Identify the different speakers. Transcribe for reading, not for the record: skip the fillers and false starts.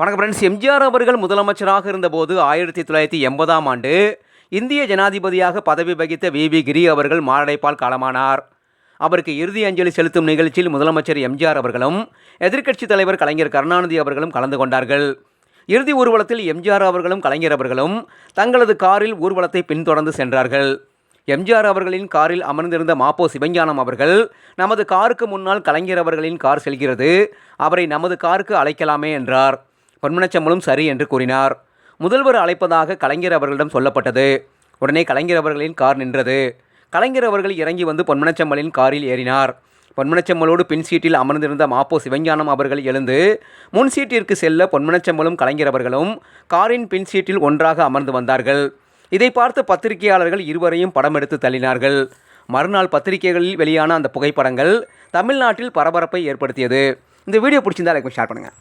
Speaker 1: வணக்கம் ஃப்ரெண்ட்ஸ். எம்ஜிஆர் அவர்கள் முதலமைச்சராக இருந்தபோது 1980ஆம் ஆண்டு இந்திய ஜனாதிபதியாக பதவி வகித்த வி கிரி அவர்கள் மாரடைப்பால் காலமானார். அவருக்கு இறுதி அஞ்சலி செலுத்தும் நிகழ்ச்சியில் முதலமைச்சர் எம்ஜிஆர் அவர்களும் எதிர்க்கட்சித் தலைவர் கலைஞர் கருணாநிதி அவர்களும் கலந்து கொண்டார்கள். இறுதி ஊர்வலத்தில் எம்ஜிஆர் அவர்களும் கலைஞர் அவர்களும் தங்களது காரில் ஊர்வலத்தை பின்தொடர்ந்து சென்றார்கள். எம்ஜிஆர் அவர்களின் காரில் அமர்ந்திருந்த மாப்போ சிவஞானம் அவர்கள், நமது காருக்கு முன்னால் கலைஞர் அவர்களின் கார் செல்கிறது, அவரை நமது காருக்கு அழைக்கலாமே என்றார். பொன்மனச்செம்மலும் சரி என்று கூறினார். முதல்வர் அழைப்பதாக கலைஞர் அவர்களிடம் சொல்லப்பட்டது. உடனே கலைஞர் அவர்களின் கார் நின்றது. கலைஞர் அவர்கள் இறங்கி வந்து பொன்மனச்செம்மலின் காரில் ஏறினார். பொன்மனச்செம்மலோடு பின் சீட்டில் அமர்ந்திருந்த மாப்போ சிவஞானம் அவர்கள் எழுந்து முன் சீட்டிற்கு செல்ல பொன்மனச்செம்மலும் கலைஞர் அவர்களும் காரின் பின் சீட்டில் ஒன்றாக அமர்ந்து வந்தார்கள். இதை பார்த்த பத்திரிகையாளர்கள் இருவரையும் படம் எடுத்து தள்ளினார்கள். மறுநாள் பத்திரிகைகளில் வெளியான அந்த புகைப்படங்கள் தமிழ்நாட்டில் பரபரப்பை ஏற்படுத்தியது. இந்த வீடியோ பிடிச்சிருந்தா லைக் ஷேர் பண்ணுங்கள்.